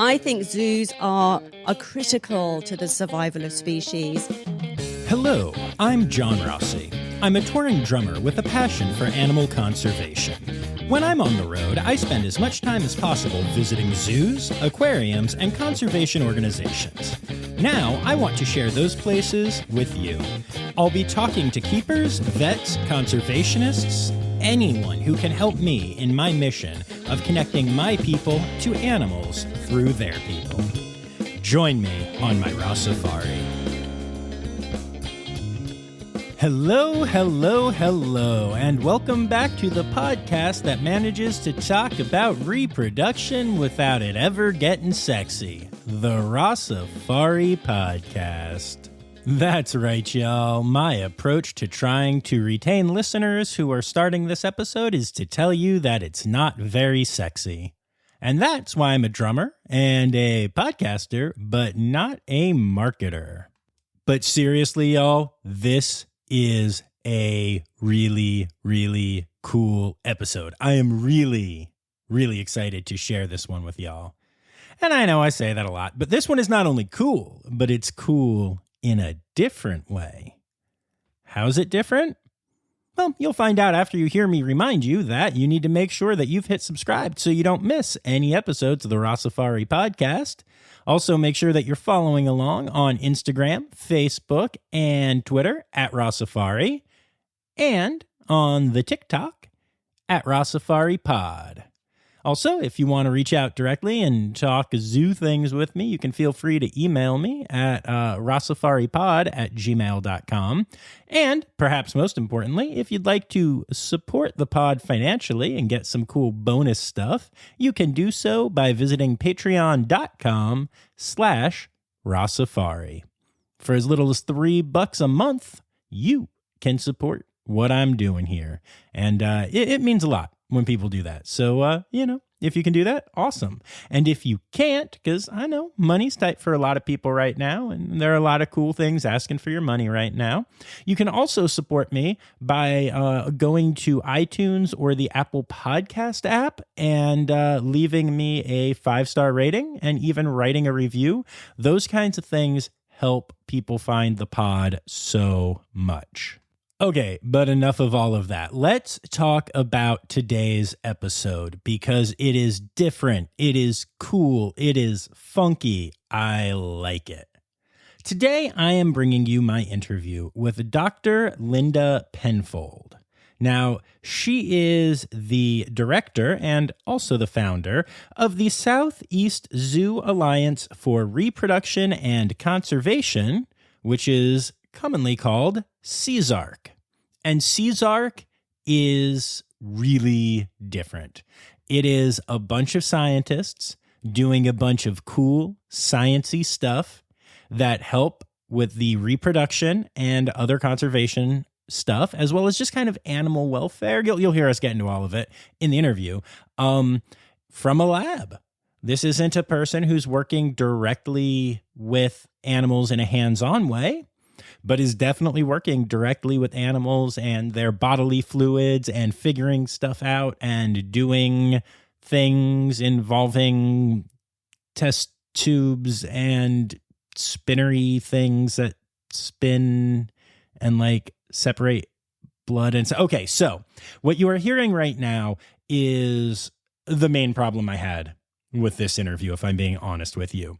I think zoos are critical to the survival of species. Hello, I'm John Rossi. I'm a touring drummer with a passion for animal conservation. When I'm on the road, I spend as much time as possible visiting zoos, aquariums, and conservation organizations. Now, I want to share those places with you. I'll be talking to keepers, vets, conservationists, anyone who can help me in my mission of connecting my people to animals through their people. Join me on my Raw Safari. Hello, and welcome back to the podcast that manages to talk about reproduction without it ever getting sexy, the Raw Safari Podcast. That's right, y'all. My approach to trying to retain listeners who are starting this episode is to tell you that it's not very sexy. And that's why I'm a drummer and a podcaster, but not a marketer. But seriously, y'all, this is a really, really cool episode. I am really, really excited to share this one with y'all. And I know I say that a lot, but this one is not only cool, but it's cool in a different way. How's it different? Well, you'll find out after you hear me remind you that you need to make sure that you've hit subscribe so you don't miss any episodes of the Raw Safari Podcast. Also, make sure that you're following along on Instagram, Facebook, and Twitter at Raw Safari, and on the TikTok at Raw Safari Pod. Also, if you want to reach out directly and talk zoo things with me, you can feel free to email me at rawsafaripod@gmail.com. And perhaps most importantly, if you'd like to support the pod financially and get some cool bonus stuff, you can do so by visiting patreon.com/rawsafari. For as little as $3 a month, you can support what I'm doing here. And it means a lot when people do that. So, if you can do that, awesome. And if you can't, because I know money's tight for a lot of people right now, and there are a lot of cool things asking for your money right now, you can also support me by going to iTunes or the Apple Podcast app and leaving me a 5-star rating and even writing a review. Those kinds of things help people find the pod so much. Okay, but enough of all of that. Let's talk about today's episode because it is different, it is cool, it is funky. I like it. Today, I am bringing you my interview with Dr. Linda Penfold. Now, she is the director and also the founder of the Southeast Zoo Alliance for Reproduction and Conservation, which is commonly called SEZARC. And SEZARC is really different. It is a bunch of scientists doing a bunch of cool, sciencey stuff that help with the reproduction and other conservation stuff, as well as just kind of animal welfare. You'll hear us get into all of it in the interview from a lab. This isn't a person who's working directly with animals in a hands-on way, but is definitely working directly with animals and their bodily fluids and figuring stuff out and doing things involving test tubes and spinnery things that spin and like separate blood. And so, okay, so what you are hearing right now is the main problem I had with this interview, if I'm being honest with you.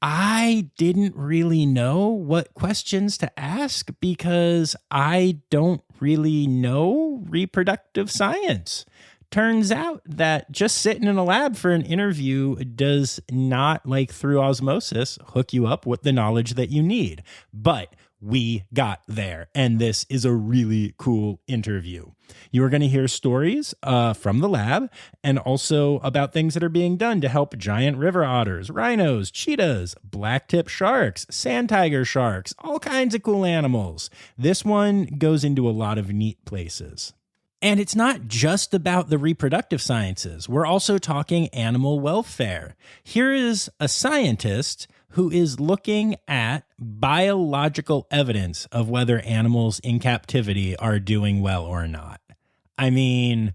I didn't really know what questions to ask because I don't really know reproductive science. Turns out that just sitting in a lab for an interview does not, like through osmosis, hook you up with the knowledge that you need. But we got there, and this is a really cool interview. You are going to hear stories from the lab and also about things that are being done to help giant river otters, rhinos, cheetahs, blacktip sharks, sand tiger sharks, all kinds of cool animals. This one goes into a lot of neat places. And it's not just about the reproductive sciences. We're also talking animal welfare. Here is a scientist who is looking at biological evidence of whether animals in captivity are doing well or not. I mean,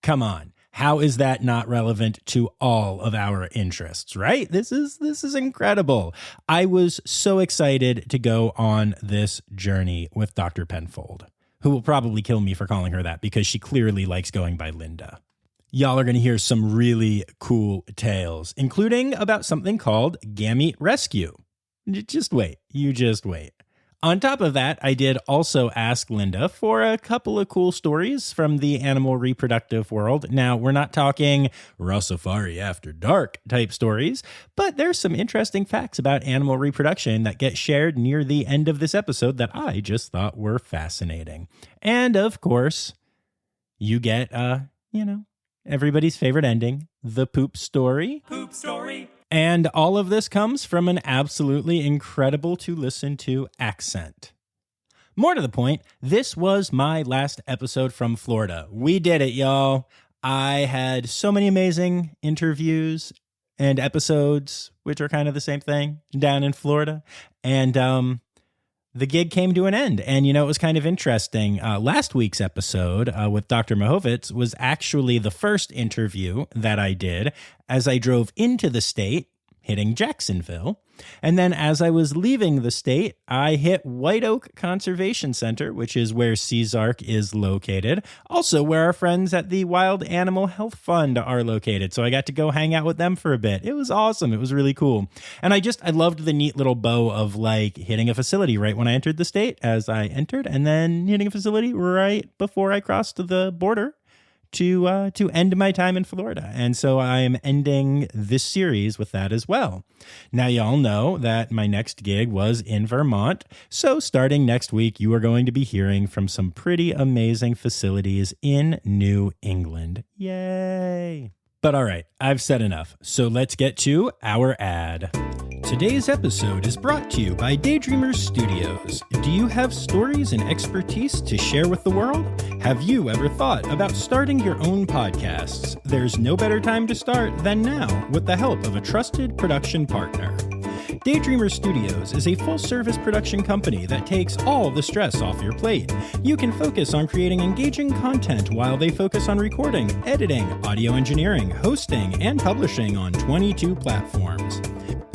come on. How is that not relevant to all of our interests, right? This is incredible. I was so excited to go on this journey with Dr. Penfold, who will probably kill me for calling her that because she clearly likes going by Linda. Y'all are going to hear some really cool tales, including about something called gamete rescue. Just wait. You just wait. On top of that, I did also ask Linda for a couple of cool stories from the animal reproductive world. Now, we're not talking raw safari after dark type stories, but there's some interesting facts about animal reproduction that get shared near the end of this episode that I just thought were fascinating. And of course, you get, everybody's favorite ending, the poop story. Poop story. And all of this comes from an absolutely incredible to listen to accent. More to the point, this was my last episode from Florida. We did it, y'all. I had so many amazing interviews and episodes, which are kind of the same thing, down in Florida. And the gig came to an end. And, it was kind of interesting. Last week's episode with Dr. Mahovitz was actually the first interview that I did as I drove into the state, hitting Jacksonville. And then as I was leaving the state, I hit White Oak Conservation Center, which is where SEZARC is located. Also where our friends at the Wild Animal Health Fund are located. So I got to go hang out with them for a bit. It was awesome. It was really cool. And I loved the neat little bow of hitting a facility right when I entered the state as I entered, and then hitting a facility right before I crossed the border to end my time in Florida. And so I am ending this series with that as well. Now, y'all know that my next gig was in Vermont. So starting next week, you are going to be hearing from some pretty amazing facilities in New England. Yay! But all right, I've said enough. So let's get to our ad. Today's episode is brought to you by Daydreamers Studios. Do you have stories and expertise to share with the world? Have you ever thought about starting your own podcasts? There's no better time to start than now with the help of a trusted production partner. Daydreamer Studios is a full-service production company that takes all the stress off your plate. You can focus on creating engaging content while they focus on recording, editing, audio engineering, hosting, and publishing on 22 platforms.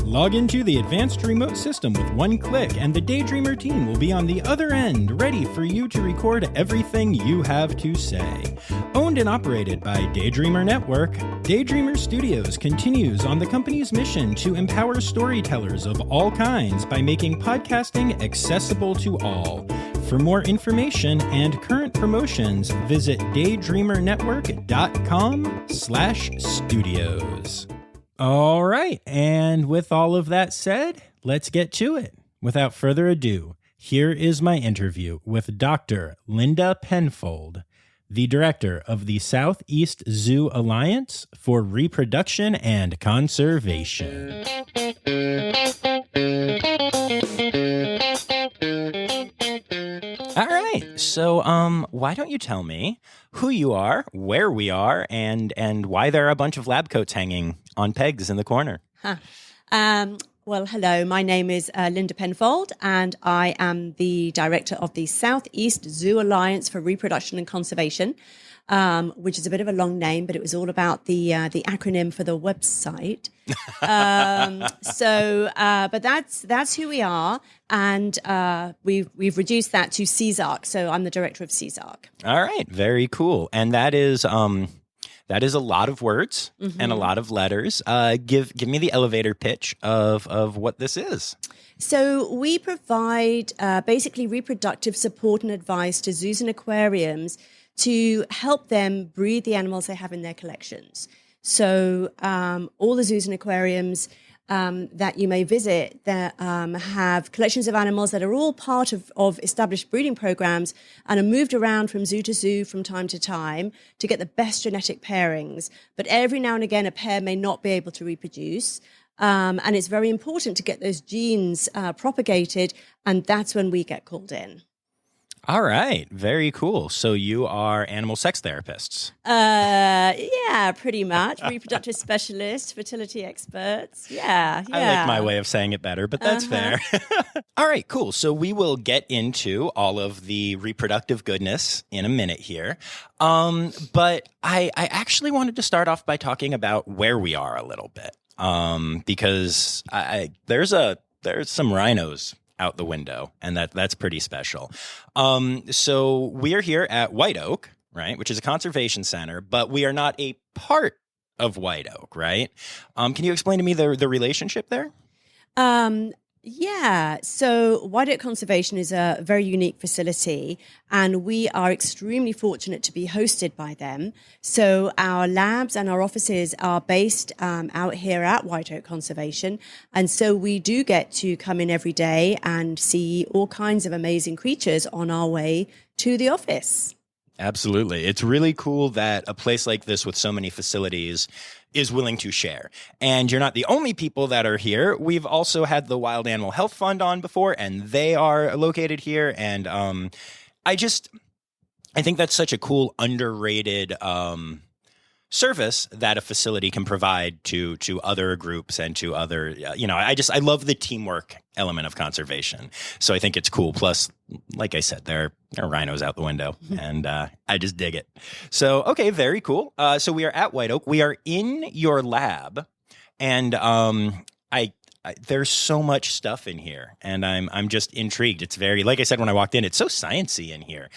Log into the advanced remote system with one click, and the Daydreamer team will be on the other end, ready for you to record everything you have to say. Owned and operated by Daydreamer Network, Daydreamer Studios continues on the company's mission to empower storytellers of all kinds by making podcasting accessible to all. For more information and current promotions, visit daydreamernetwork.com/studios. All right, and with all of that said, let's get to it. Without further ado, here is my interview with Dr. Linda Penfold, the director of the Southeast Zoo Alliance for Reproduction and Conservation. All right, so why don't you tell me who you are, where we are, and why there are a bunch of lab coats hanging on pegs in the corner? Well, hello, my name is Linda Penfold, and I am the director of the Southeast Zoo Alliance for Reproduction and Conservation, which is a bit of a long name, but it was all about the acronym for the website. But that's who we are, and we've reduced that to SEZARC. So I'm the director of SEZARC. All right, very cool, and that is a lot of words and a lot of letters. Give me the elevator pitch of what this is. So we provide basically reproductive support and advice to zoos and aquariums to help them breed the animals they have in their collections. So all the zoos and aquariums that you may visit that have collections of animals that are all part of established breeding programs and are moved around from zoo to zoo from time to time to get the best genetic pairings. But every now and again, a pair may not be able to reproduce. And it's very important to get those genes propagated, and that's when we get called in. All right. Very cool. So you are animal sex therapists. Yeah, pretty much. Reproductive specialists, fertility experts. Yeah, yeah. I like my way of saying it better, but that's fair. All right, cool. So we will get into all of the reproductive goodness in a minute here. But I actually wanted to start off by talking about where we are a little bit. Because there's some rhinos out the window, and that's pretty special. So we are here at White Oak, right, which is a conservation center, but we are not a part of White Oak, right? Can you explain to me the relationship there? Yeah, so White Oak Conservation is a very unique facility, and we are extremely fortunate to be hosted by them. So our labs and our offices are based out here at White Oak Conservation, and so we do get to come in every day and see all kinds of amazing creatures on our way to the office. Absolutely. It's really cool that a place like this with so many facilities is willing to share. And you're not the only people that are here. We've also had the Wild Animal Health Fund on before, and they are located here. And I think that's such a cool, underrated service that a facility can provide to other groups and to other, I love the teamwork element of conservation. So I think it's cool. Plus, like I said, there are rhinos out the window, and I just dig it. So, okay, very cool. So we are at White Oak. We are in your lab, and there's so much stuff in here, and I'm just intrigued. It's very, like I said when I walked in, it's so sciencey in here.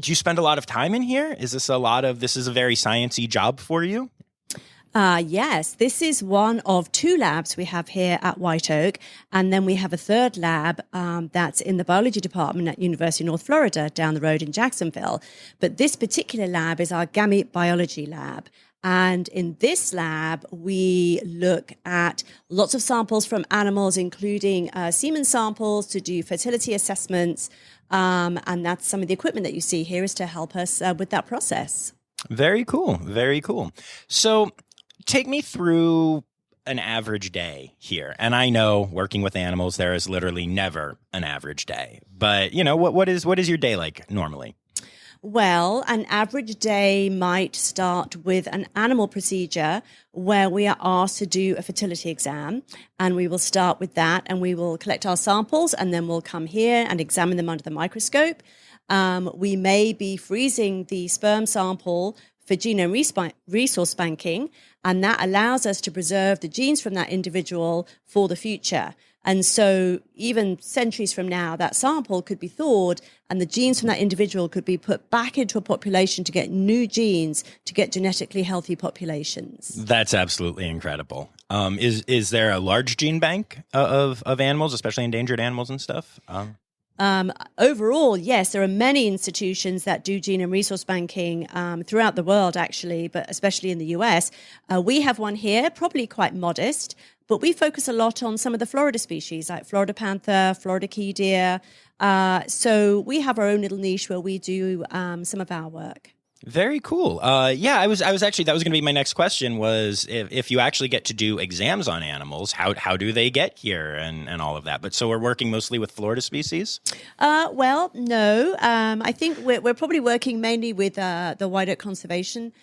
Do you spend a lot of time in here? This is a very sciencey job for you? Yes, this is one of two labs we have here at White Oak. And then we have a third lab that's in the biology department at University of North Florida down the road in Jacksonville. But this particular lab is our gamete biology lab. And in this lab, we look at lots of samples from animals, including semen samples, to do fertility assessments. And that's some of the equipment that you see here is to help us with that process. Very cool. Very cool. So take me through an average day here. And I know working with animals, there is literally never an average day. But, what is your day like normally? Well, an average day might start with an animal procedure where we are asked to do a fertility exam, and we will start with that, and we will collect our samples, and then we'll come here and examine them under the microscope. We may be freezing the sperm sample for genome resource banking, and that allows us to preserve the genes from that individual for the future. And so even centuries from now, that sample could be thawed and the genes from that individual could be put back into a population to get new genes to get genetically healthy populations. That's absolutely incredible. Is there a large gene bank of animals, especially endangered animals and stuff? Overall, yes, there are many institutions that do genome resource banking throughout the world, actually, but especially in the US. We have one here, probably quite modest, but we focus a lot on some of the Florida species like Florida panther, Florida key deer. So we have our own little niche where we do some of our work. Very cool. Yeah, I was actually, that was going to be my next question was if you actually get to do exams on animals, how do they get here and all of that? But so we're working mostly with Florida species? Well, no. I think we're probably working mainly with the White Oak Conservation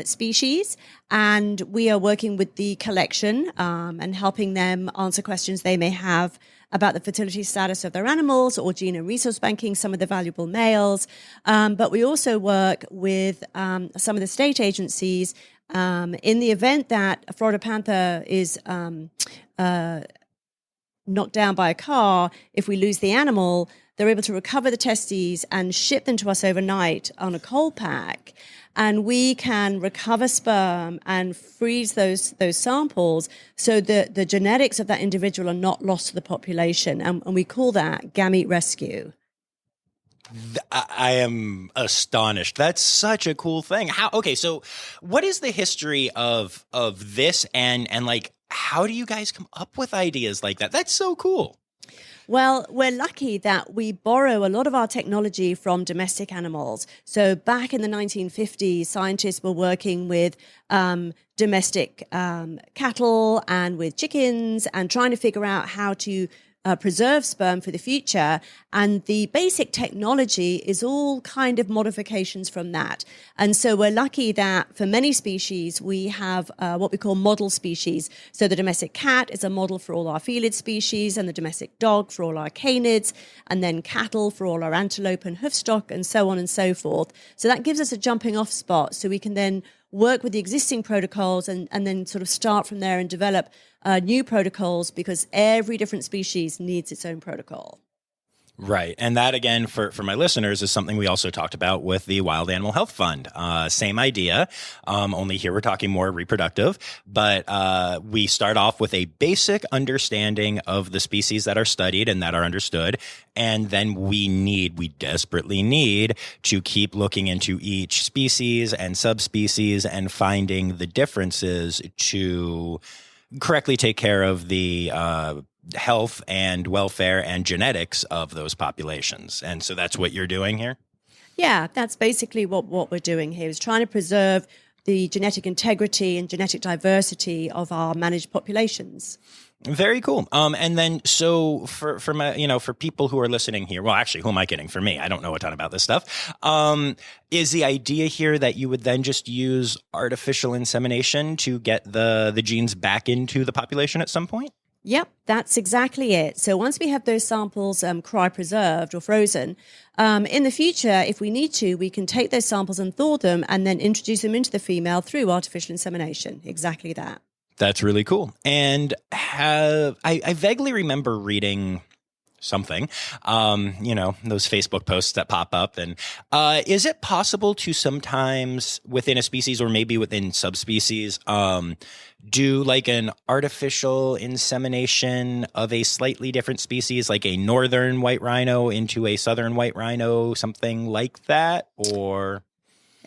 species, and we are working with the collection and helping them answer questions they may have about the fertility status of their animals or genome resource banking, some of the valuable males. But we also work with some of the state agencies in the event that a Florida panther is knocked down by a car. If we lose the animal, they're able to recover the testes and ship them to us overnight on a cold pack. And we can recover sperm and freeze those samples so that the genetics of that individual are not lost to the population. And we call that gamete rescue. I am astonished. That's such a cool thing. Okay, so what is the history of this and like how do you guys come up with ideas like that? That's so cool. Well, we're lucky that we borrow a lot of our technology from domestic animals. So back in the 1950s, scientists were working with domestic cattle and with chickens and trying to figure out how to preserve sperm for the future. And the basic technology is all kind of modifications from that. And so we're lucky that for many species, we have what we call model species. So the domestic cat is a model for all our felid species, and the domestic dog for all our canids, and then cattle for all our antelope and hoofstock, and so on and so forth. So that gives us a jumping off spot, so we can then work with the existing protocols and then sort of start from there and develop new protocols, because every different species needs its own protocol. Right. And that, again, for my listeners, is something we also talked about with the Wild Animal Health Fund. Same idea, only here we're talking more reproductive. But we start off with a basic understanding of the species that are studied and that are understood. And then we desperately need to keep looking into each species and subspecies and finding the differences to correctly take care of the health and welfare and genetics of those populations. And so that's what you're doing here? Yeah, that's basically what we're doing here, is trying to preserve the genetic integrity and genetic diversity of our managed populations. Very cool. And then, so for my, for people who are listening here, well, actually, who am I kidding? For me, I don't know a ton about this stuff. Is the idea here that you would then just use artificial insemination to get the genes back into the population at some point? Yep, that's exactly it. So once we have those samples cryopreserved or frozen, in the future, if we need to, we can take those samples and thaw them and then introduce them into the female through artificial insemination. Exactly that. That's really cool. And I vaguely remember reading something, those Facebook posts that pop up. And is it possible to sometimes within a species or maybe within subspecies do like an artificial insemination of a slightly different species, like a northern white rhino into a southern white rhino, something like that? Or...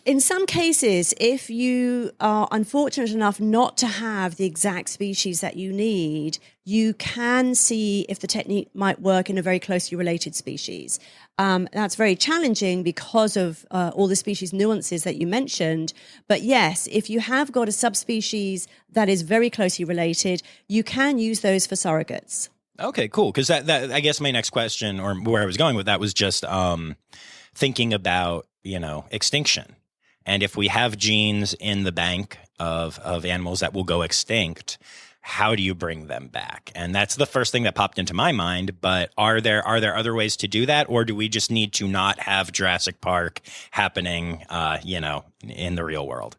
In some cases, if you are unfortunate enough not to have the exact species that you need, you can see if the technique might work in a very closely related species. That's very challenging because of all the species nuances that you mentioned. But yes, if you have got a subspecies that is very closely related, you can use those for surrogates. Okay, cool. Because that I guess my next question, or where I was going with that, was just thinking about, extinction. And if we have genes in the bank of animals that will go extinct, how do you bring them back? And that's the first thing that popped into my mind. But are there other ways to do that? Or do we just need to not have Jurassic Park happening, in the real world?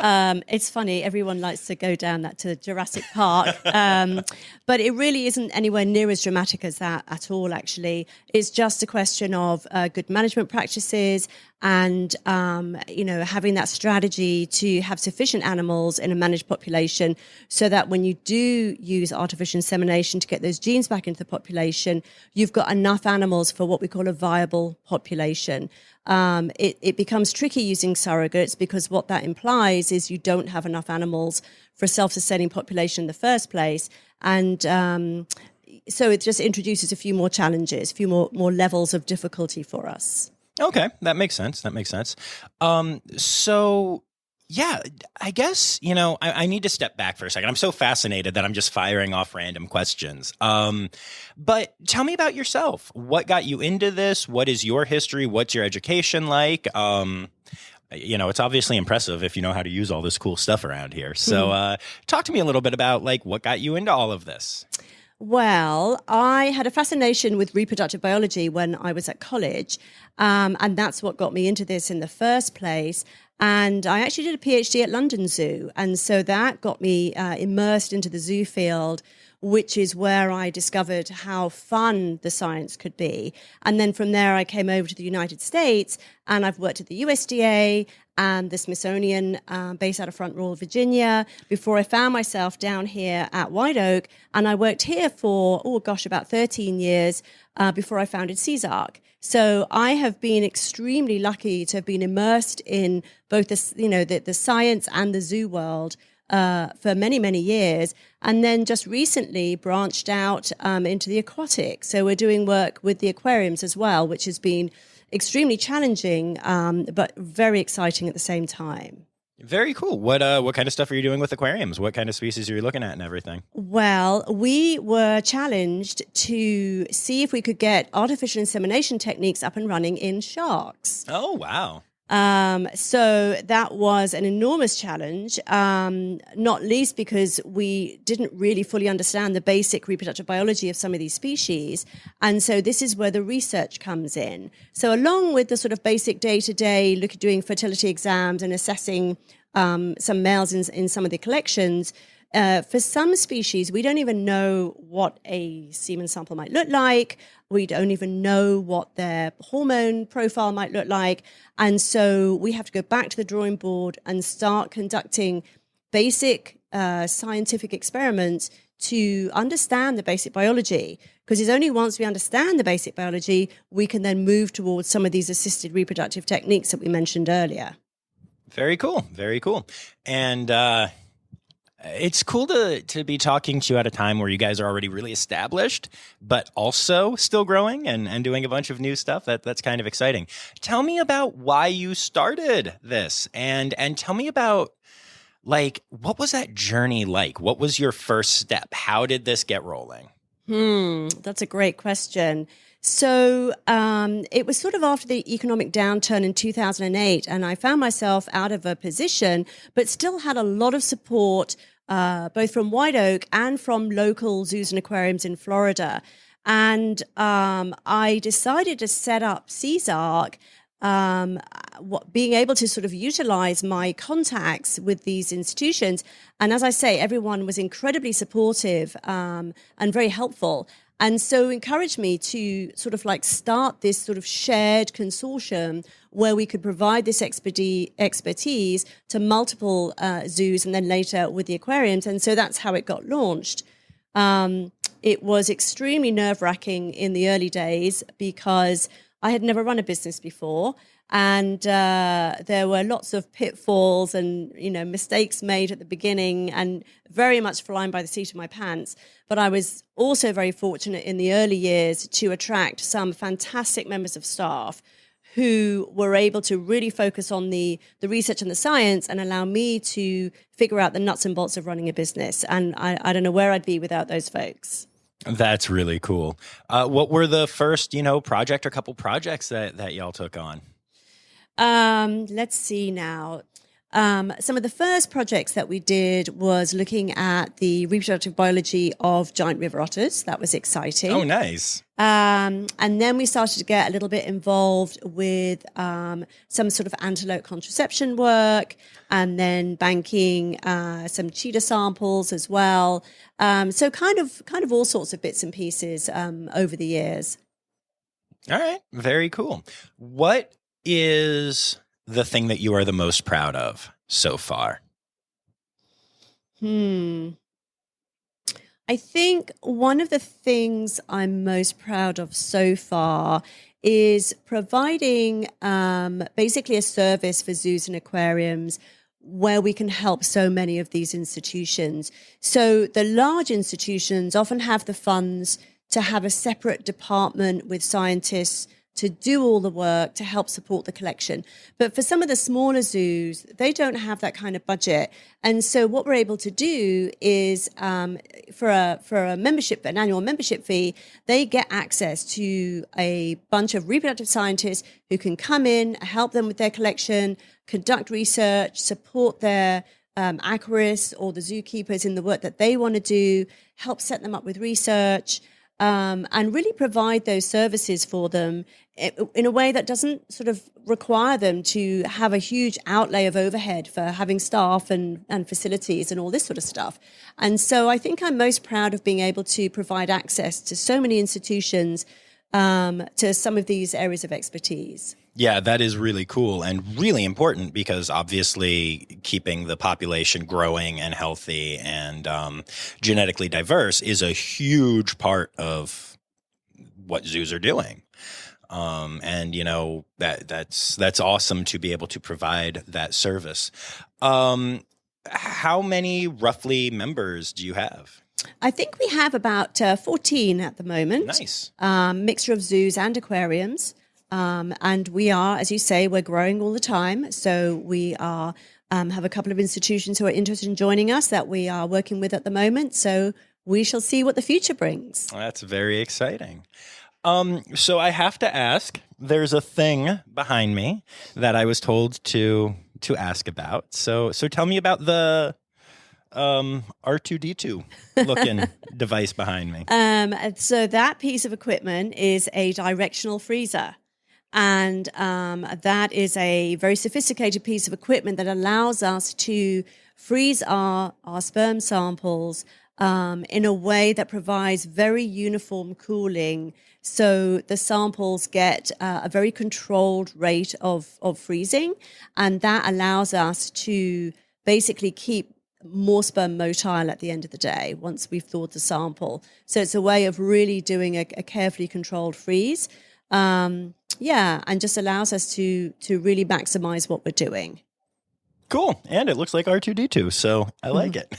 It's funny, everyone likes to go down that to Jurassic Park, but it really isn't anywhere near as dramatic as that at all, actually. It's just a question of good management practices and, having that strategy to have sufficient animals in a managed population so that when you do use artificial insemination to get those genes back into the population, you've got enough animals for what we call a viable population. It becomes tricky using surrogates because what that implies is you don't have enough animals for a self-sustaining population in the first place. And so it just introduces a few more challenges, a few more levels of difficulty for us. Okay, that makes sense. So, yeah, I guess, I need to step back for a second. I'm so fascinated that I'm just firing off random questions. But tell me about yourself. What got you into this? What is your history? What's your education like? It's obviously impressive if you know how to use all this cool stuff around here. So talk to me a little bit about what got you into all of this. Well, I had a fascination with reproductive biology when I was at college, and that's what got me into this in the first place. And I actually did a PhD at London Zoo, and so that got me immersed into the zoo field, which is where I discovered how fun the science could be. And then from there, I came over to the United States, and I've worked at the USDA and the Smithsonian, based out of Front Royal, Virginia, before I found myself down here at White Oak. And I worked here for, about 13 years before I founded SEZARC. So I have been extremely lucky to have been immersed in both the science and the zoo world for many, many years, and then just recently branched out into the aquatic. So we're doing work with the aquariums as well, which has been extremely challenging, but very exciting at the same time. Very cool. What kind of stuff are you doing with aquariums? What kind of species are you looking at and everything? Well, we were challenged to see if we could get artificial insemination techniques up and running in sharks. Oh, wow. So that was an enormous challenge, not least because we didn't really fully understand the basic reproductive biology of some of these species. And so this is where the research comes in. So along with the sort of basic day-to-day doing fertility exams and assessing some males in some of the collections, for some species, we don't even know what a semen sample might look like. We don't even know what their hormone profile might look like. And so we have to go back to the drawing board and start conducting basic scientific experiments to understand the basic biology. Because it's only once we understand the basic biology, we can then move towards some of these assisted reproductive techniques that we mentioned earlier. Very cool. Very cool. And it's cool to be talking to you at a time where you guys are already really established, but also still growing and doing a bunch of new stuff. That's kind of exciting. Tell me about why you started this, and tell me about, like, what was that journey like? What was your first step? How did this get rolling? That's a great question. So it was sort of after the economic downturn in 2008, and I found myself out of a position, but still had a lot of support, both from White Oak and from local zoos and aquariums in Florida. And I decided to set up SEZARC, being able to sort of utilize my contacts with these institutions. And as I say, everyone was incredibly supportive and very helpful. And so encouraged me to sort of like start this sort of shared consortium where we could provide this expertise to multiple zoos and then later with the aquariums. And so that's how it got launched. It was extremely nerve-wracking in the early days because I had never run a business before. And there were lots of pitfalls and, mistakes made at the beginning and very much flying by the seat of my pants. But I was also very fortunate in the early years to attract some fantastic members of staff who were able to really focus on the research and the science and allow me to figure out the nuts and bolts of running a business. And I don't know where I'd be without those folks. That's really cool. What were the first, project or couple projects that y'all took on? Let's see now. Some of the first projects that we did was looking at the reproductive biology of giant river otters. That was exciting. Oh, nice. And then we started to get a little bit involved with some sort of antelope contraception work, and then banking some cheetah samples as well. So kind of all sorts of bits and pieces over the years. All right. Very cool. What is the thing that you are the most proud of so far? I think one of the things I'm most proud of so far is providing basically a service for zoos and aquariums where we can help so many of these institutions. So the large institutions often have the funds to have a separate department with scientists to do all the work to help support the collection. But for some of the smaller zoos, they don't have that kind of budget. And so what we're able to do is for a membership, an annual membership fee, they get access to a bunch of reproductive scientists who can come in, help them with their collection, conduct research, support their aquarists or the zookeepers in the work that they want to do, help set them up with research, and really provide those services for them in a way that doesn't sort of require them to have a huge outlay of overhead for having staff and facilities and all this sort of stuff. And so I think I'm most proud of being able to provide access to so many institutions to some of these areas of expertise. Yeah, that is really cool and really important because obviously keeping the population growing and healthy and genetically diverse is a huge part of what zoos are doing. And that's awesome to be able to provide that service. How many roughly members do you have? I think we have about 14 at the moment. Nice. Mixture of zoos and aquariums. And we are, as you say, we're growing all the time. So we are have a couple of institutions who are interested in joining us that we are working with at the moment. So we shall see what the future brings. That's very exciting. So I have to ask, there's a thing behind me that I was told to ask about. So tell me about the R2D2 looking device behind me. So that piece of equipment is a directional freezer. And that is a very sophisticated piece of equipment that allows us to freeze our sperm samples in a way that provides very uniform cooling. So the samples get a very controlled rate of freezing. And that allows us to basically keep more sperm motile at the end of the day once we've thawed the sample. So it's a way of really doing a carefully controlled freeze. And just allows us to really maximize what we're doing. Cool. And it looks like R2D2, so I like it.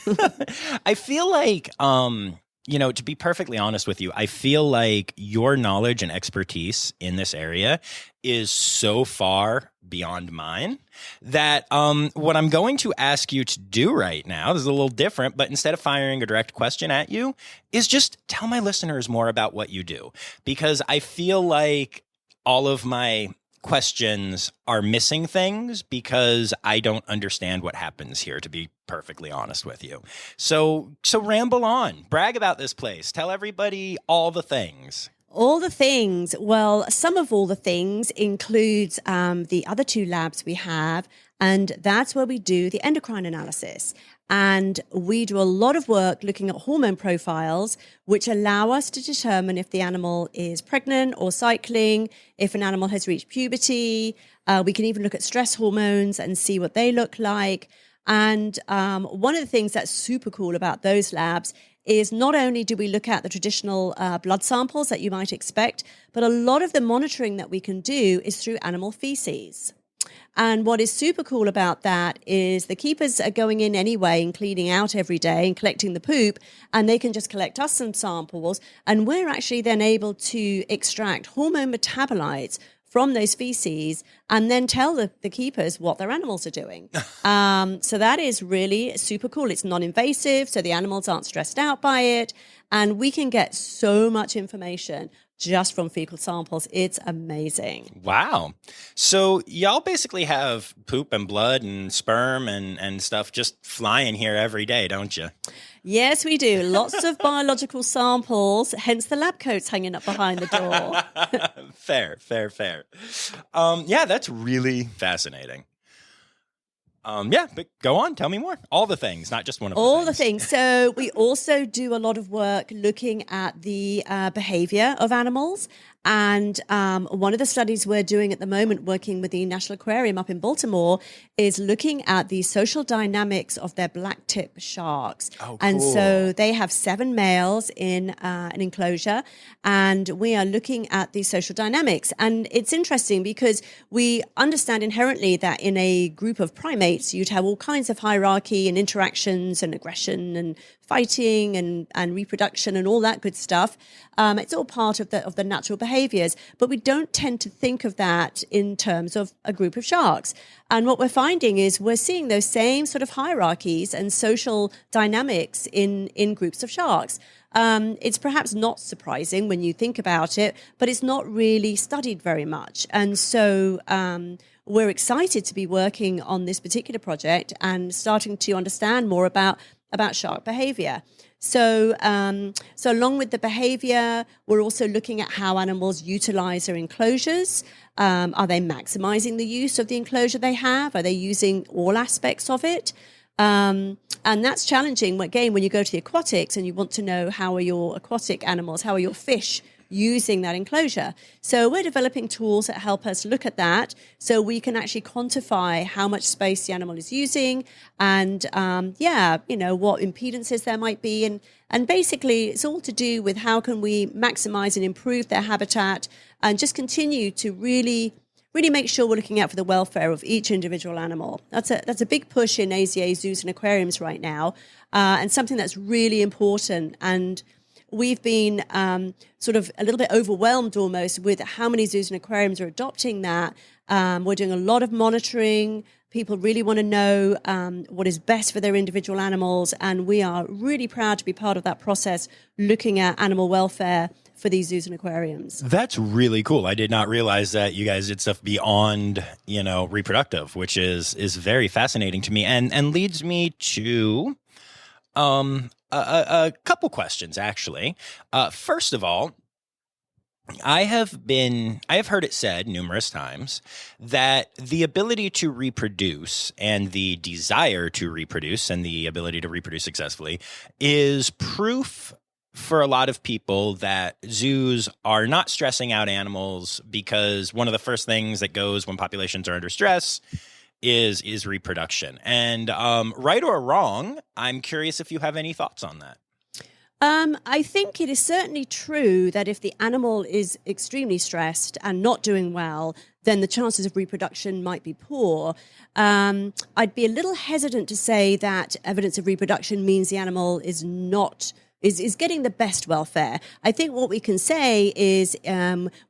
I feel like, to be perfectly honest with you, I feel like your knowledge and expertise in this area is so far beyond mine that what I'm going to ask you to do right now, this is a little different, but instead of firing a direct question at you, is just tell my listeners more about what you do. Because I feel like all of my questions are missing things because I don't understand what happens here, to be perfectly honest with you. So ramble on, brag about this place, tell everybody all the things. All the things. Well, some of all the things includes the other two labs we have, and that's where we do the endocrine analysis. And we do a lot of work looking at hormone profiles, which allow us to determine if the animal is pregnant or cycling, if an animal has reached puberty. We can even look at stress hormones and see what they look like. And one of the things that's super cool about those labs is not only do we look at the traditional blood samples that you might expect, but a lot of the monitoring that we can do is through animal feces. And what is super cool about that is the keepers are going in anyway and cleaning out every day and collecting the poop, and they can just collect us some samples, and we're actually then able to extract hormone metabolites from those feces and then tell the keepers what their animals are doing. So that is really super cool. It's non-invasive, so the animals aren't stressed out by it, and we can get so much information just from fecal samples. It's amazing. Wow. So y'all basically have poop and blood and sperm and stuff just flying here every day, don't you? Yes, we do. Lots of biological samples, hence the lab coats hanging up behind the door. Fair. Yeah, that's really fascinating. But go on, tell me more. All the things, not just one of the things. All the things. So we also do a lot of work looking at the behavior of animals. And one of the studies we're doing at the moment, working with the National Aquarium up in Baltimore, is looking at the social dynamics of their blacktip sharks. Oh, cool. And so they have 7 males in an enclosure, and we are looking at the social dynamics. And it's interesting because we understand inherently that in a group of primates, you'd have all kinds of hierarchy and interactions and aggression and fighting and reproduction and all that good stuff. It's all part of the natural behaviors, but we don't tend to think of that in terms of a group of sharks. And what we're finding is we're seeing those same sort of hierarchies and social dynamics in groups of sharks. It's perhaps not surprising when you think about it, but it's not really studied very much. And so we're excited to be working on this particular project and starting to understand more about shark behavior. So along with the behavior, we're also looking at how animals utilize their enclosures. Are they maximizing the use of the enclosure they have? Are they using all aspects of it? And that's challenging, again, when you go to the aquatics and you want to know how are your aquatic animals, how are your fish using that enclosure. So we're developing tools that help us look at that so we can actually quantify how much space the animal is using and, what impedances there might be. And basically, it's all to do with how can we maximize and improve their habitat and just continue to really make sure we're looking out for the welfare of each individual animal. That's a big push in AZA zoos and aquariums right now, and something that's really important. And we've been sort of a little bit overwhelmed almost with how many zoos and aquariums are adopting that. We're doing a lot of monitoring. People really want to know what is best for their individual animals, and we are really proud to be part of that process, looking at animal welfare for these zoos and aquariums. That's really cool. I did not realize that you guys did stuff beyond, reproductive, which is very fascinating to me, and leads me to a couple questions, actually. First of all, I have heard it said numerous times that the ability to reproduce and the desire to reproduce and the ability to reproduce successfully is proof for a lot of people that zoos are not stressing out animals, because one of the first things that goes when populations are under stress is reproduction. And right or wrong, I'm curious if you have any thoughts on that. I think it is certainly true that if the animal is extremely stressed and not doing well, then the chances of reproduction might be poor. I'd be a little hesitant to say that evidence of reproduction means the animal is getting the best welfare. I think what we can say is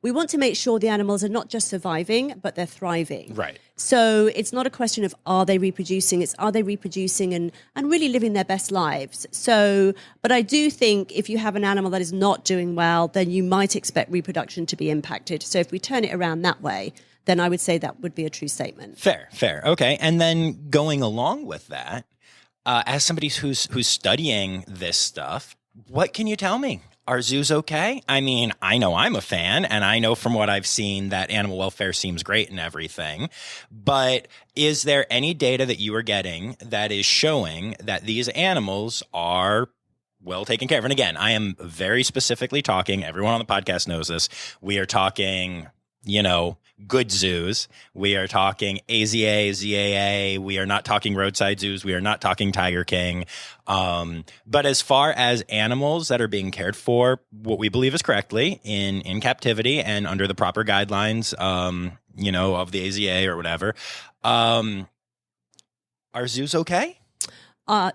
we want to make sure the animals are not just surviving, but they're thriving. Right. So it's not a question of are they reproducing, it's are they reproducing and really living their best lives. So, but I do think if you have an animal that is not doing well, then you might expect reproduction to be impacted. So if we turn it around that way, then I would say that would be a true statement. Fair. Okay. And then going along with that, as somebody who's studying this stuff, what can you tell me? Are zoos okay? I mean, I know I'm a fan, and I know from what I've seen that animal welfare seems great and everything. But is there any data that you are getting that is showing that these animals are well taken care of? And again, I am very specifically talking, everyone on the podcast knows this, we are talking, good zoos. We are talking AZA, ZAA. We are not talking roadside zoos. We are not talking Tiger King. But as far as animals that are being cared for, what we believe is correctly in captivity and under the proper guidelines, of the AZA or whatever, are zoos okay?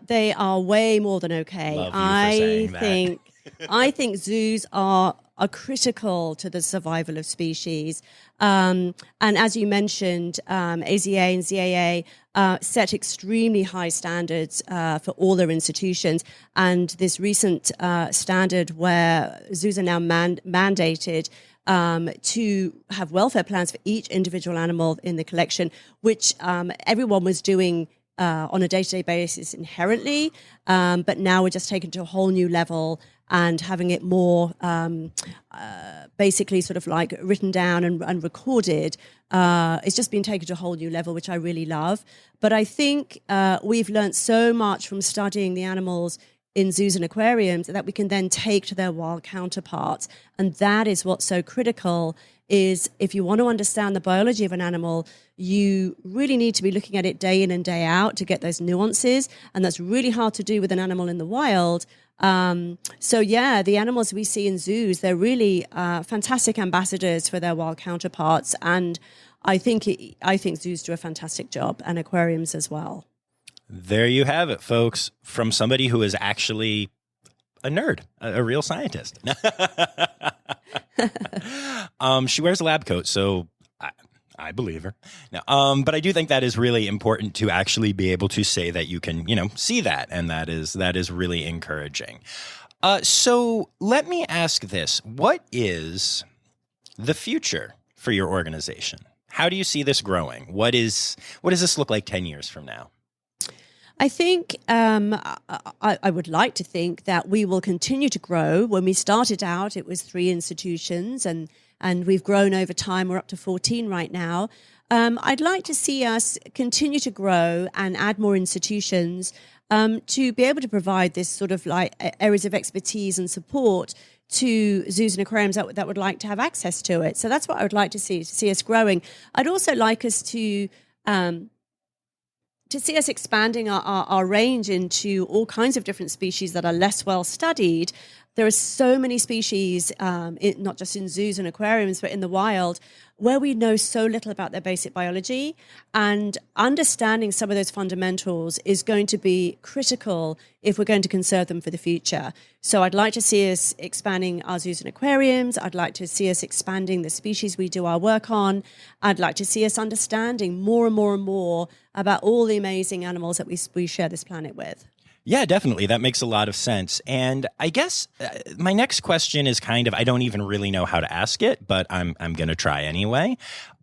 They are way more than okay. Love you for saying that. I think zoos are critical to the survival of species. And as you mentioned, AZA and ZAA set extremely high standards for all their institutions. And this recent standard where zoos are now mandated to have welfare plans for each individual animal in the collection, which everyone was doing on a day-to-day basis inherently, but now we're just taken to a whole new level and having it more basically sort of like written down and recorded. It's just been taken to a whole new level, which I really love. But I think we've learned so much from studying the animals in zoos and aquariums that we can then take to their wild counterparts. And that is what's so critical, is if you want to understand the biology of an animal, you really need to be looking at it day in and day out to get those nuances. And that's really hard to do with an animal in the wild. So yeah, the animals we see in zoos, they're really fantastic ambassadors for their wild counterparts. And I think zoos do a fantastic job, and aquariums as well. There you have it, folks, from somebody who is actually a nerd, a real scientist. She wears a lab coat, so I believe her. No, but I do think that is really important to actually be able to say that you can, see that, and that is really encouraging. So let me ask this: what is the future for your organization? How do you see this growing? What does this look like 10 years from now? I think I would like to think that we will continue to grow. When we started out, it was 3 institutions, and we've grown over time. We're up to 14 right now. I'd like to see us continue to grow and add more institutions to be able to provide this sort of like areas of expertise and support to zoos and aquariums that would like to have access to it. So that's what I would like to see us growing. I'd also like us to see us expanding our range into all kinds of different species that are less well studied, There are so many species, not just in zoos and aquariums, but in the wild, where we know so little about their basic biology. And understanding some of those fundamentals is going to be critical if we're going to conserve them for the future. So I'd like to see us expanding our zoos and aquariums. I'd like to see us expanding the species we do our work on. I'd like to see us understanding more and more and more about all the amazing animals that we share this planet with. Yeah, definitely. That makes a lot of sense. And I guess my next question is kind of, I don't even really know how to ask it, but I'm going to try anyway.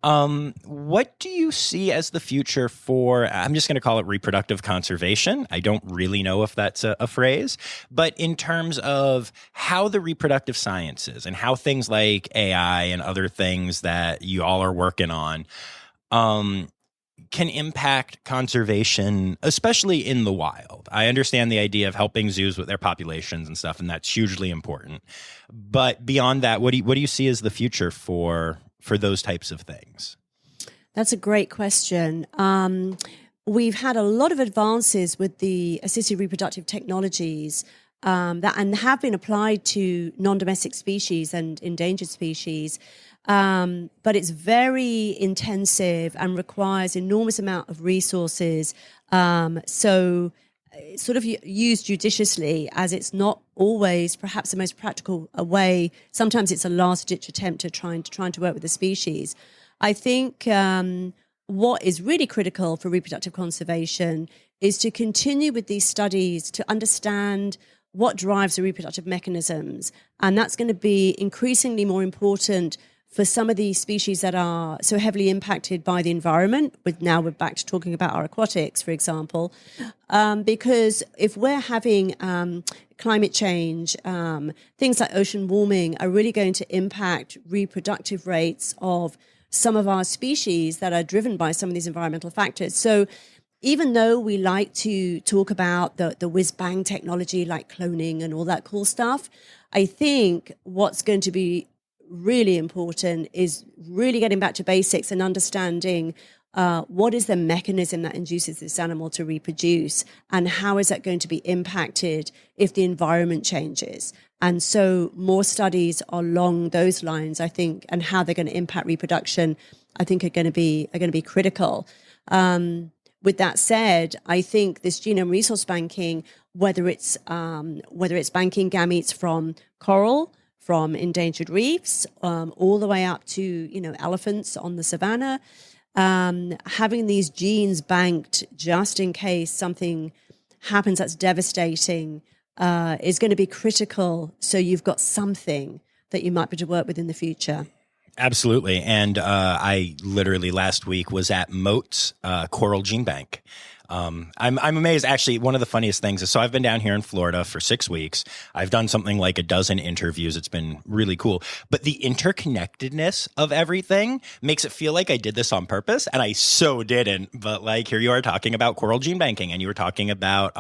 What do you see as the future for, I'm just going to call it reproductive conservation. I don't really know if that's a phrase, but in terms of how the reproductive sciences and how things like AI and other things that you all are working on, can impact conservation, especially in the wild. I understand the idea of helping zoos with their populations and stuff, and that's hugely important. But beyond that, what do you see as the future for those types of things? That's a great question. We've had a lot of advances with the assisted reproductive technologies that and have been applied to non-domestic species and endangered species. But it's very intensive and requires enormous amount of resources. So sort of used judiciously, as it's not always perhaps the most practical way. Sometimes it's a last-ditch attempt to trying to work with the species. I think what is really critical for reproductive conservation is to continue with these studies to understand what drives the reproductive mechanisms. And that's going to be increasingly more important for some of these species that are so heavily impacted by the environment. Now we're back to talking about our aquatics, for example, because if we're having climate change, things like ocean warming are really going to impact reproductive rates of some of our species that are driven by some of these environmental factors. So even though we like to talk about the whiz-bang technology like cloning and all that cool stuff, I think what's going to be really important is really getting back to basics and understanding what is the mechanism that induces this animal to reproduce, and how is that going to be impacted if the environment changes. And so more studies along those lines, I think, and how they're going to impact reproduction, I think are going to be critical. With that said, I think this genome resource banking, whether it's banking gametes from coral, from endangered reefs, all the way up to elephants on the savannah, having these genes banked just in case something happens that's devastating is going to be critical. So you've got something that you might be able to work with in the future. Absolutely. And I literally last week was at Moat's Coral Gene Bank. I'm amazed. Actually, one of the funniest things is, so I've been down here in Florida for 6 weeks. I've done something like a dozen interviews. It's been really cool. But the interconnectedness of everything makes it feel like I did this on purpose, and I so didn't. But like, here you are talking about coral gene banking, and you were talking about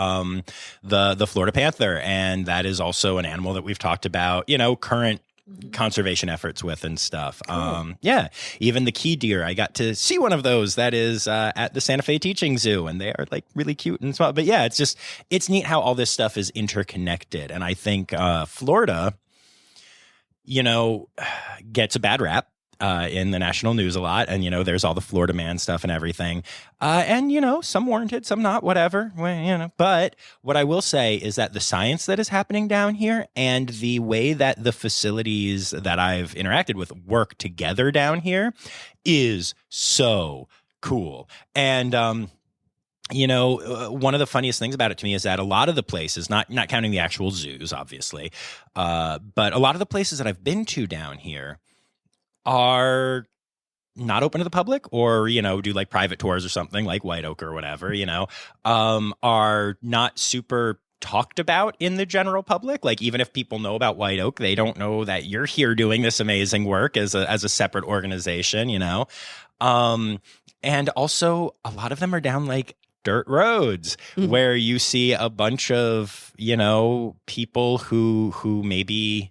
the Florida panther, and that is also an animal that we've talked about, current conservation efforts with and stuff. Cool. Yeah, even the key deer, I got to see one of those that is at the Santa Fe Teaching Zoo, and they are like really cute and small. But yeah, it's neat how all this stuff is interconnected. And I think Florida, gets a bad rap in the national news a lot. And, there's all the Florida man stuff and everything. And, some warranted, some not, whatever. Well, but what I will say is that the science that is happening down here and the way that the facilities that I've interacted with work together down here is so cool. And, one of the funniest things about it to me is that a lot of the places, not counting the actual zoos, obviously, but a lot of the places that I've been to down here are not open to the public, or, do like private tours or something like White Oak or whatever, are not super talked about in the general public. Like, even if people know about White Oak, they don't know that you're here doing this amazing work as a separate organization, and also a lot of them are down like dirt roads where you see a bunch of, people who maybe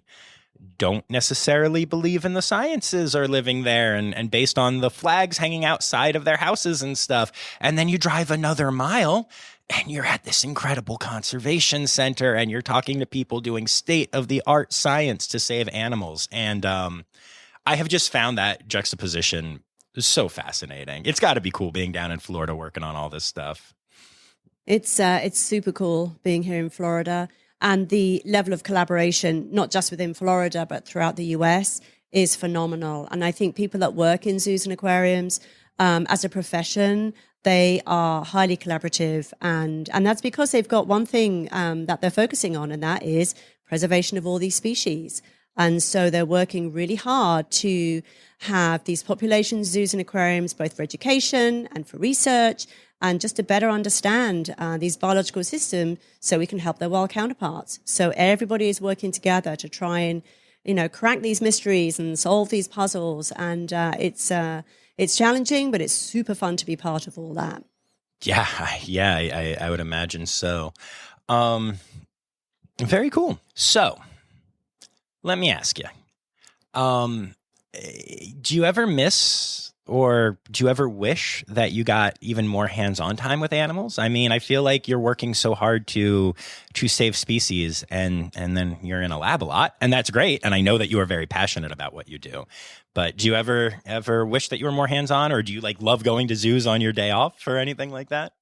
don't necessarily believe in the sciences are living there, and based on the flags hanging outside of their houses and stuff. And then you drive another mile and you're at this incredible conservation center and you're talking to people doing state-of-the-art science to save animals. And I have just found that juxtaposition so fascinating. It's got to be cool being down in Florida working on all this stuff. It's super cool being here in Florida, and the level of collaboration, not just within Florida, but throughout the US, is phenomenal. And I think people that work in zoos and aquariums as a profession, they are highly collaborative. And that's because they've got one thing that they're focusing on, and that is preservation of all these species. And so they're working really hard to have these population zoos and aquariums, both for education and for research, and just to better understand these biological systems so we can help their wild counterparts. So everybody is working together to try and, crack these mysteries and solve these puzzles. And it's challenging, but it's super fun to be part of all that. Yeah, I would imagine so. Very cool. So let me ask you, do you ever miss or do you ever wish that you got even more hands-on time with animals? I mean, I feel like you're working so hard to save species and then you're in a lab a lot, and that's great. And I know that you are very passionate about what you do. But do you ever wish that you were more hands-on, or do you love going to zoos on your day off or anything like that?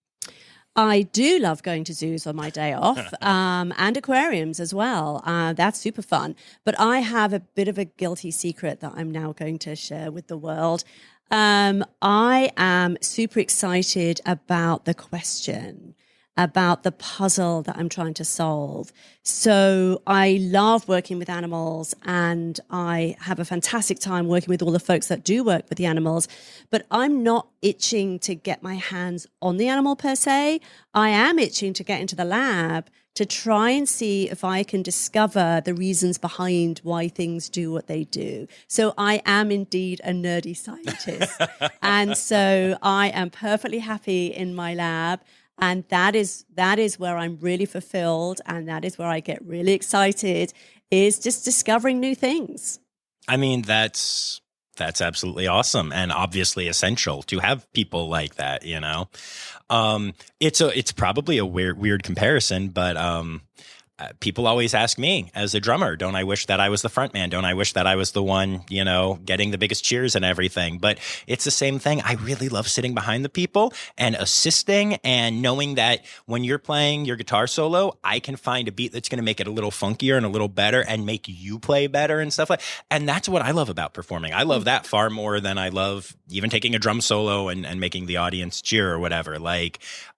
I do love going to zoos on my day off and aquariums as well. That's super fun. But I have a bit of a guilty secret that I'm now going to share with the world. I am super excited about the question, about the puzzle that I'm trying to solve. So I love working with animals, and I have a fantastic time working with all the folks that do work with the animals, but I'm not itching to get my hands on the animal per se. I am itching to get into the lab to try and see if I can discover the reasons behind why things do what they do. So I am indeed a nerdy scientist. And so I am perfectly happy in my lab. And that is where I'm really fulfilled, and that is where I get really excited, is just discovering new things. I mean, that's absolutely awesome, and obviously essential to have people like that. It's probably a weird comparison, but people always ask me as a drummer, don't I wish that I was the front man? Don't I wish that I was the one, getting the biggest cheers and everything? But it's the same thing. I really love sitting behind the people and assisting and knowing that when you're playing your guitar solo, I can find a beat that's going to make it a little funkier and a little better and make you play better and stuff like that. And that's what I love about performing. I love that far more than I love even taking a drum solo and making the audience cheer or whatever.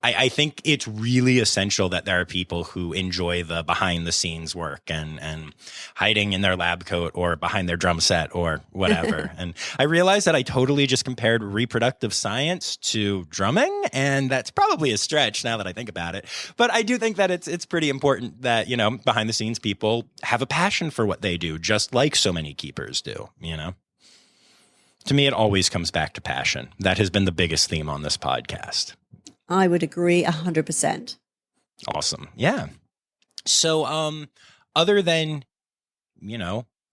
I think it's really essential that there are people who enjoy the behind the scenes work and hiding in their lab coat or behind their drum set or whatever. And I realized that I totally just compared reproductive science to drumming, and that's probably a stretch now that I think about it. But I do think that it's pretty important that, behind the scenes people have a passion for what they do, just like so many keepers do, To me, it always comes back to passion. That has been the biggest theme on this podcast. I would agree 100%. Awesome. Yeah. So, other than,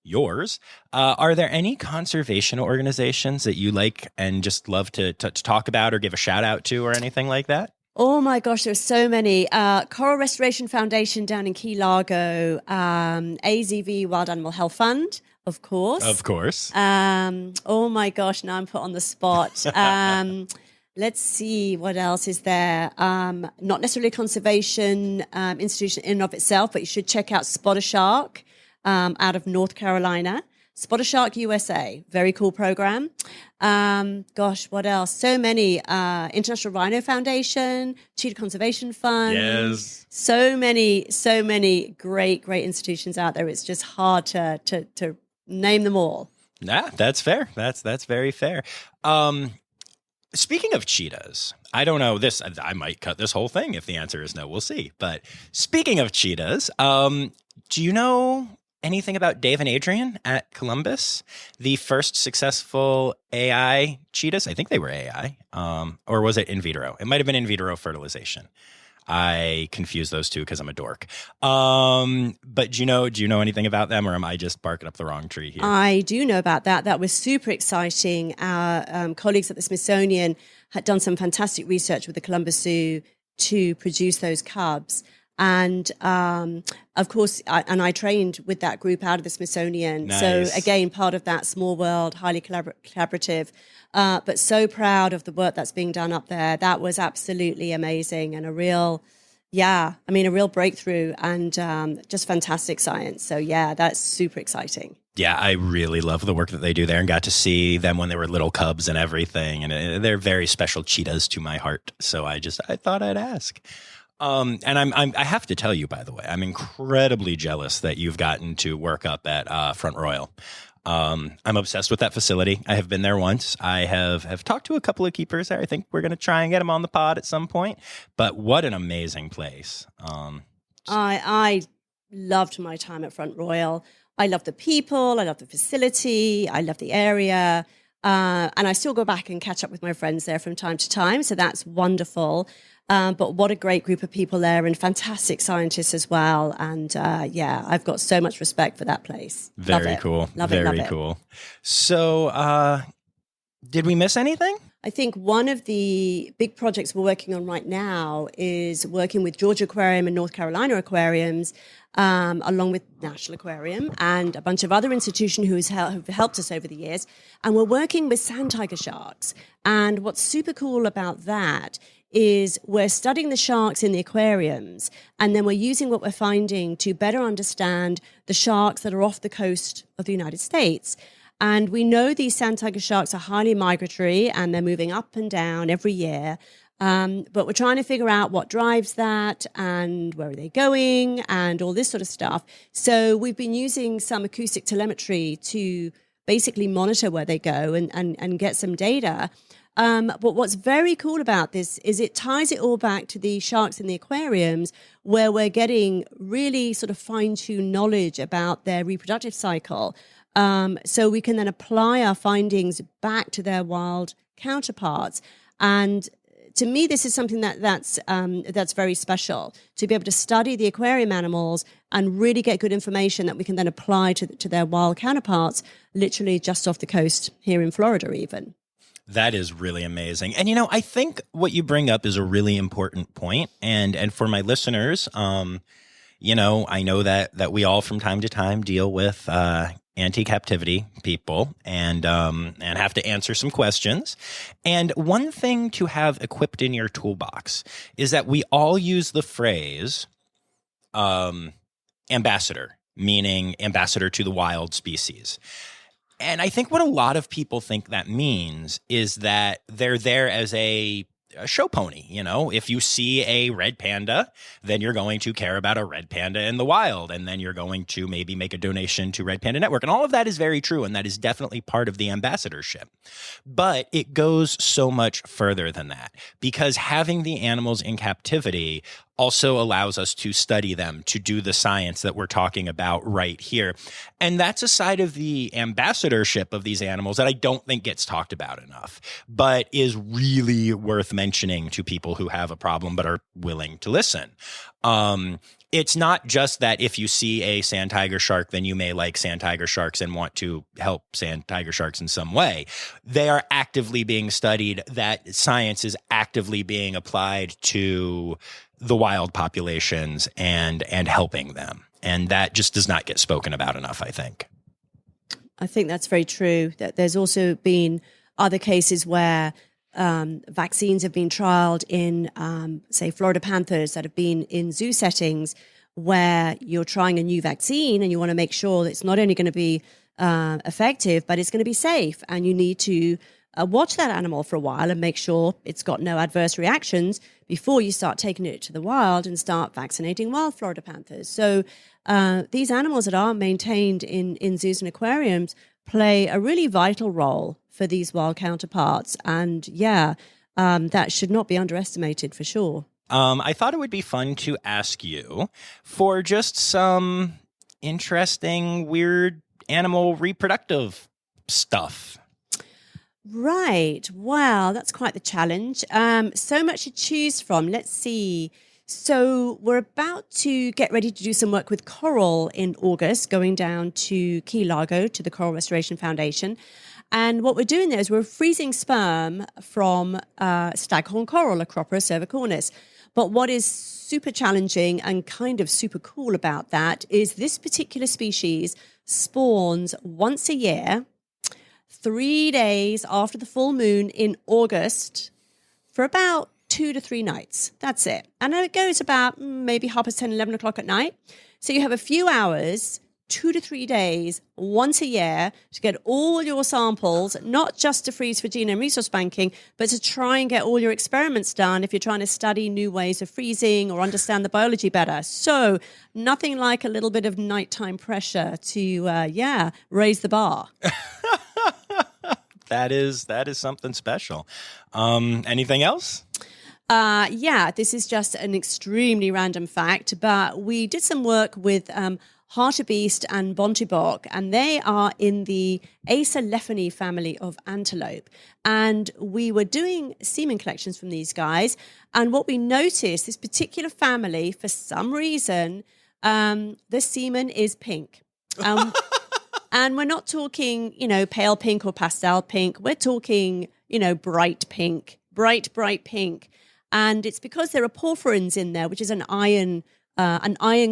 yours, are there any conservation organizations that you like and just love to talk about or give a shout out to or anything like that? Oh my gosh, there's so many. Coral Restoration Foundation down in Key Largo, AZV Wild Animal Health Fund, of course. Of course. Oh my gosh, now I'm put on the spot. Let's see, what else is there? Not necessarily a conservation institution in and of itself, but you should check out Spot a Shark out of North Carolina. Spot a Shark USA, very cool program. Gosh, what else? So many. International Rhino Foundation, Cheetah Conservation Fund. Yes. So many great institutions out there. It's just hard to name them all. Nah, that's fair. That's very fair. Speaking of cheetahs, I don't know this. I might cut this whole thing if the answer is no. We'll see. But speaking of cheetahs, do you know anything about Dave and Adrian at Columbus, the first successful AI cheetahs? I think they were AI, or was it in vitro? It might have been in vitro fertilization. I confuse those two because I'm a dork. But do you know anything about them, or am I just barking up the wrong tree here? I do know about that. That was super exciting. Our colleagues at the Smithsonian had done some fantastic research with the Columbus Zoo to produce those cubs. And of course, I trained with that group out of the Smithsonian. Nice. So again, part of that small world, highly collaborative, but so proud of the work that's being done up there. That was absolutely amazing and a real breakthrough and just fantastic science. So yeah, that's super exciting. Yeah, I really love the work that they do there and got to see them when they were little cubs and everything. And they're very special cheetahs to my heart. So I thought I'd ask. And I have to tell you, by the way, I'm incredibly jealous that you've gotten to work up at Front Royal. I'm obsessed with that facility. I have been there once. I have talked to a couple of keepers there. I think we're going to try and get them on the pod at some point. But what an amazing place. I loved my time at Front Royal. I love the people. I love the facility. I love the area. And I still go back and catch up with my friends there from time to time. So that's wonderful. But what a great group of people there and fantastic scientists as well. And I've got so much respect for that place. Very cool. Very cool. So did we miss anything? I think one of the big projects we're working on right now is working with Georgia Aquarium and North Carolina Aquariums, along with National Aquarium and a bunch of other institutions who've helped us over the years. And we're working with sand tiger sharks. And what's super cool about that is we're studying the sharks in the aquariums, and then we're using what we're finding to better understand the sharks that are off the coast of the United States. And we know these sand tiger sharks are highly migratory and they're moving up and down every year. But we're trying to figure out what drives that and where are they going and all this sort of stuff. So we've been using some acoustic telemetry to basically monitor where they go and get some data. But what's very cool about this is it ties it all back to the sharks in the aquariums, where we're getting really sort of fine-tuned knowledge about their reproductive cycle. So we can then apply our findings back to their wild counterparts. And to me, this is something that's very special, to be able to study the aquarium animals and really get good information that we can then apply to their wild counterparts, literally just off the coast here in Florida even. That is really amazing. And, I think what you bring up is a really important point. And for my listeners, I know that we all from time to time deal with anti-captivity people and have to answer some questions. And one thing to have equipped in your toolbox is that we all use the phrase ambassador, meaning ambassador to the wild species. And I think what a lot of people think that means is that they're there as a show pony. If you see a red panda, then you're going to care about a red panda in the wild. And then you're going to maybe make a donation to Red Panda Network. And all of that is very true. And that is definitely part of the ambassadorship. But it goes so much further than that, because having the animals in captivity also allows us to study them, to do the science that we're talking about right here. And that's a side of the ambassadorship of these animals that I don't think gets talked about enough, but is really worth mentioning to people who have a problem but are willing to listen. It's not just that if you see a sand tiger shark, then you may like sand tiger sharks and want to help sand tiger sharks in some way. They are actively being studied. That science is actively being applied to the wild populations and helping them. And that just does not get spoken about enough, I think. I think that's very true. That there's also been other cases where vaccines have been trialed in, say, Florida panthers that have been in zoo settings where you're trying a new vaccine and you want to make sure that it's not only going to be effective, but it's going to be safe. And you need to watch that animal for a while and make sure it's got no adverse reactions before you start taking it to the wild and start vaccinating wild Florida panthers. So these animals that are maintained in zoos and aquariums play a really vital role for these wild counterparts. And that should not be underestimated for sure. I thought it would be fun to ask you for just some interesting, weird animal reproductive stuff. Right. Wow, that's quite the challenge. So much to choose from. Let's see. So we're about to get ready to do some work with coral in August, going down to Key Largo to the Coral Restoration Foundation. And what we're doing there is we're freezing sperm from staghorn coral, Acropora cervicornis. But what is super challenging and kind of super cool about that is this particular species spawns once a year, 3 days after the full moon in August, for about 2 to 3 nights. That's it. And it goes about maybe 10:30, 11 o'clock at night. So you have a few hours, 2 to 3 days, once a year, to get all your samples, not just to freeze for genome resource banking, but to try and get all your experiments done if you're trying to study new ways of freezing or understand the biology better. So nothing like a little bit of nighttime pressure to, raise the bar. That is something special. Anything else? This is just an extremely random fact, but we did some work with hartebeest and bontebok, and they are in the Acerlephinae family of antelope. And we were doing semen collections from these guys, and what we noticed, this particular family, for some reason, the semen is pink. And we're not talking, pale pink or pastel pink. We're talking, bright pink, bright pink. And it's because there are porphyrins in there, which is an iron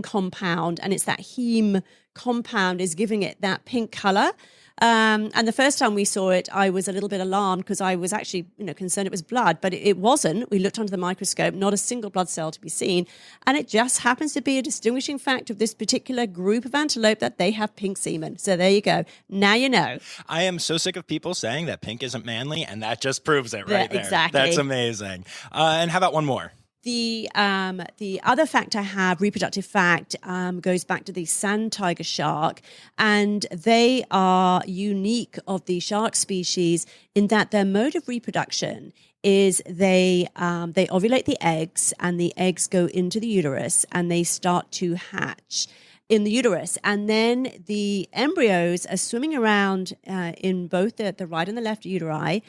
compound, and it's that heme compound is giving it that pink color. And the first time we saw it, I was a little bit alarmed because I was actually, concerned it was blood, but it wasn't. We looked under the microscope, not a single blood cell to be seen. And it just happens to be a distinguishing fact of this particular group of antelope that they have pink semen. So there you go. Now you know. I am so sick of people saying that pink isn't manly, and that just proves it right there. Exactly. That's amazing. And how about one more? The other fact I have, reproductive fact, goes back to the sand tiger shark, and they are unique of the shark species in that their mode of reproduction is they ovulate the eggs, and the eggs go into the uterus, and they start to hatch in the uterus, and then the embryos are swimming around in both the right and the left uteri.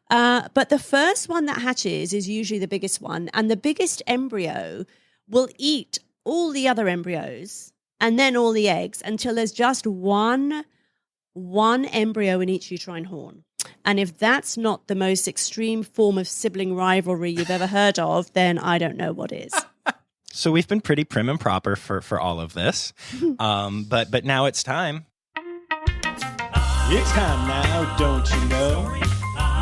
But the first one that hatches is usually the biggest one, and the biggest embryo will eat all the other embryos and then all the eggs until there's just one embryo in each uterine horn. And if that's not the most extreme form of sibling rivalry you've ever heard of, then I don't know what is. So we've been pretty prim and proper for all of this, but now it's time. It's time now, don't you know?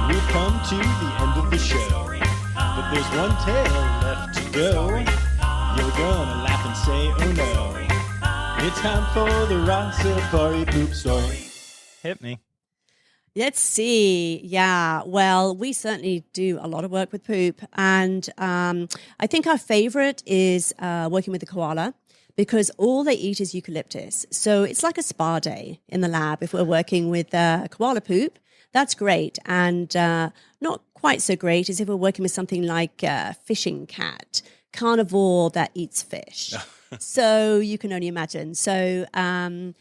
We've come to the end of the show, but there's one tale left to go. You're gonna laugh and say, oh no. It's time for the Ross Safari poop story. Hit me. Let's see. Yeah, well, we certainly do a lot of work with poop. And I think our favorite is working with the koala, because all they eat is eucalyptus. So it's like a spa day in the lab if we're working with koala poop. That's great. And not quite so great is if we're working with something like fishing cat, carnivore that eats fish. So you can only imagine. So, so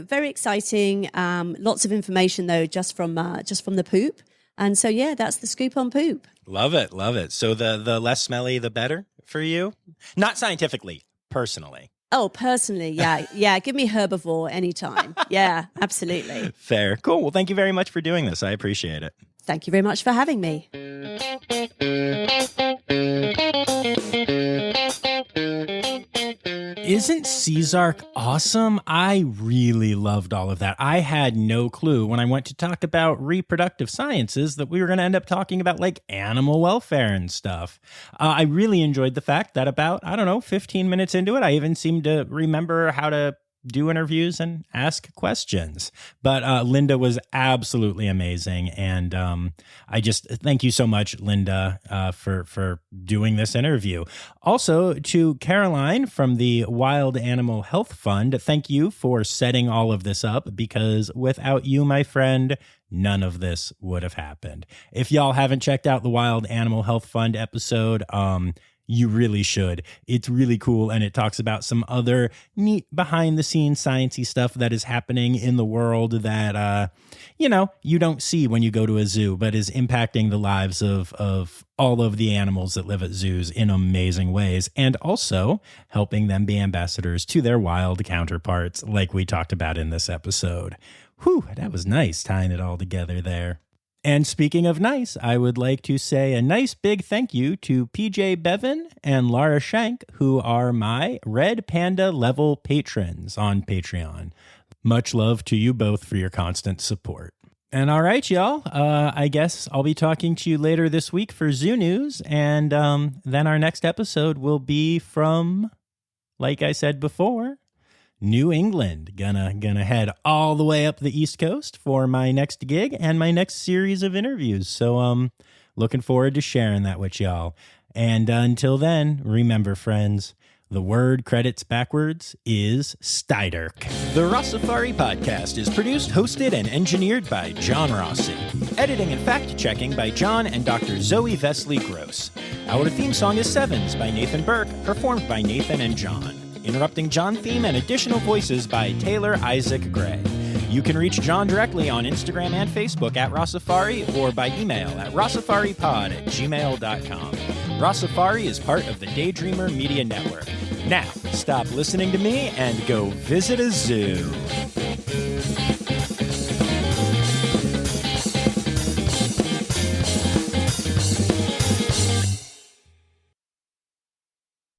very exciting. Lots of information, though, just from the poop. And so, that's the scoop on poop. Love it. Love it. So the less smelly, the better for you? Not scientifically, personally. Oh, personally, yeah. Give me herbivore anytime. Yeah, absolutely. Fair. Cool. Well, thank you very much for doing this. I appreciate it. Thank you very much for having me. Isn't SEZARC awesome? I really loved all of that. I had no clue when I went to talk about reproductive sciences that we were going to end up talking about like animal welfare and stuff. I really enjoyed the fact that about, 15 minutes into it, I even seemed to remember how to do interviews and ask questions. But Linda was absolutely amazing. And I just thank you so much, Linda, for doing this interview. Also to Caroline from the Wild Animal Health Fund, thank you for setting all of this up, because without you, my friend, none of this would have happened. If y'all haven't checked out the Wild Animal Health Fund episode, you really should. It's really cool, and it talks about some other neat behind-the-scenes sciencey stuff that is happening in the world that, you don't see when you go to a zoo, but is impacting the lives of all of the animals that live at zoos in amazing ways, and also helping them be ambassadors to their wild counterparts, like we talked about in this episode. Whew, that was nice tying it all together there. And speaking of nice, I would like to say a nice big thank you to PJ Bevan and Lara Shank, who are my Red Panda level patrons on Patreon. Much love to you both for your constant support. And all right, y'all, I guess I'll be talking to you later this week for Zoo News. And then our next episode will be from, like I said before, New England. Gonna head all the way up the East Coast for my next gig and my next series of interviews. So looking forward to sharing that with y'all. And until then, remember, friends, the word credits backwards is Steiderk. The Rossafari podcast is produced, hosted, and engineered by John Rossi. Editing and fact-checking by John and Dr. Zoe Vesley Gross. Our theme song is Sevens by Nathan Burke, performed by Nathan and John. Interrupting John theme and additional voices by Taylor Isaac Gray. You can reach John directly on Instagram and Facebook at Rossafari or by email at rossafaripod@gmail.com. Rossafari is part of the Daydreamer Media Network. Now, stop listening to me and go visit a zoo.